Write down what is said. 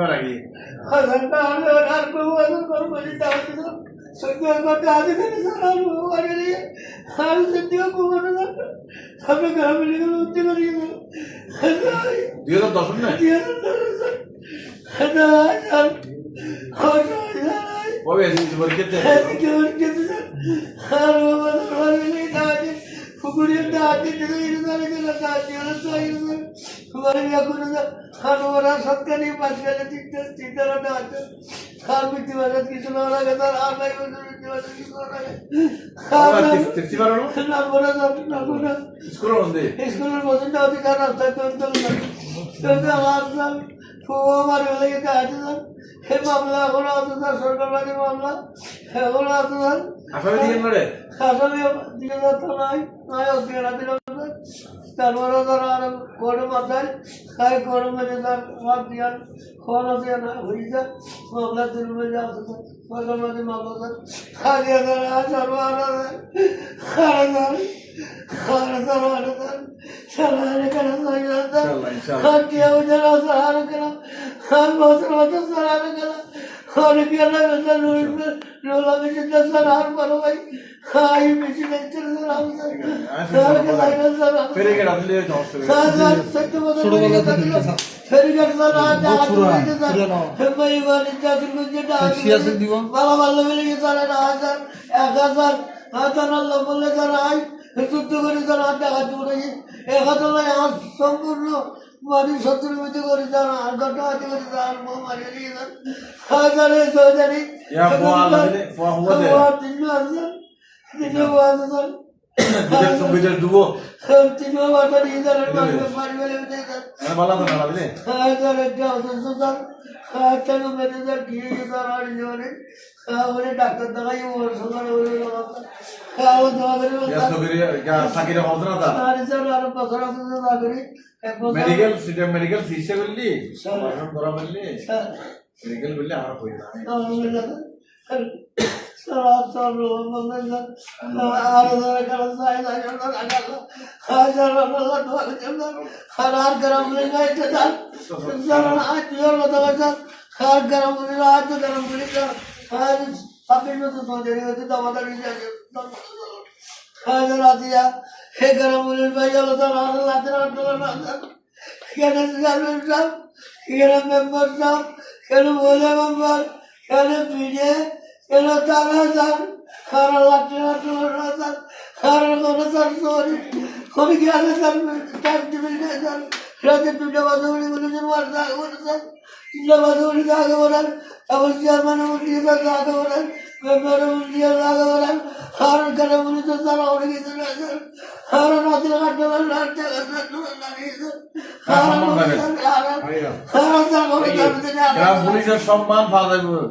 lagi. Dia tuh dosen nih. Oh ya sih sedikit ya. তারপরে তারা আর করে মাথায় তাই গরম মেরে তার হাত দিয়ার খাওয়ানো দিয়ে না হইছে মামলা তুলবে যা আছে সরকার মাঝে মামলা খালিয়া তারা সর্বানা সম্পূর্ণ মারি শত্রুর মধ্যে করে যান আর ঘটনা করে যান মারিয়ে দিয়ে যান হাজারে সৌজারি ডাক্তার দেখাই মেডিকেল সিটা মেডিকেল ফিসে বললি সমাধান করা বললি মেডিকেল বললি আর কই না পুলিশের সম্মান পাওয়া যাবে